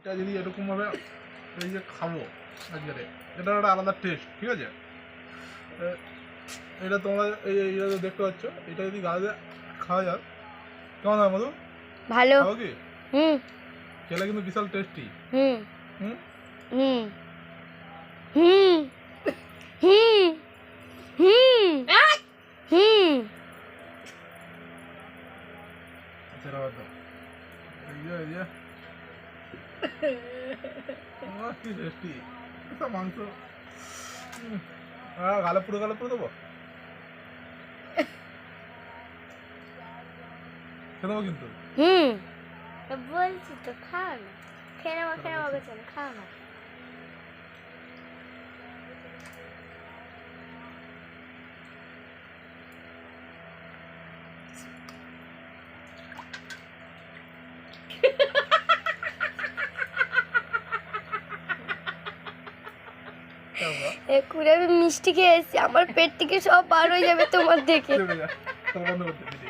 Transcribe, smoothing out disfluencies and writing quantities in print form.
এটা যদি এরকমভাবে এই যে খাবো আজকে, এটা একটা আলাদা টেস্ট, ঠিক আছে? এটা তোমরা এইটা দেখতে পাচ্ছ, এটা যদি গাছে খাওয়া যায় কেমন হয় মধু? ভালো। খাবো কি? হুম খেলে কিন্তু বিশাল টেস্টি। হুম হুম হুম হুম হুম হুম হুম আচ্ছা রাখো তো। এই যে কি টেস্টি মাংস। গালে পুরো দেবো, খেয়ে দেবো কিন্তু। হুম বলছি তো খাও না, খেয়ে নেবো চলো, খাও না। এক্ষুনি আমি মিষ্টি খেয়ে এসেছি, আমার পেট থেকে সব বার হয়ে যাবে তোমার দেখে। বন্ধ করতে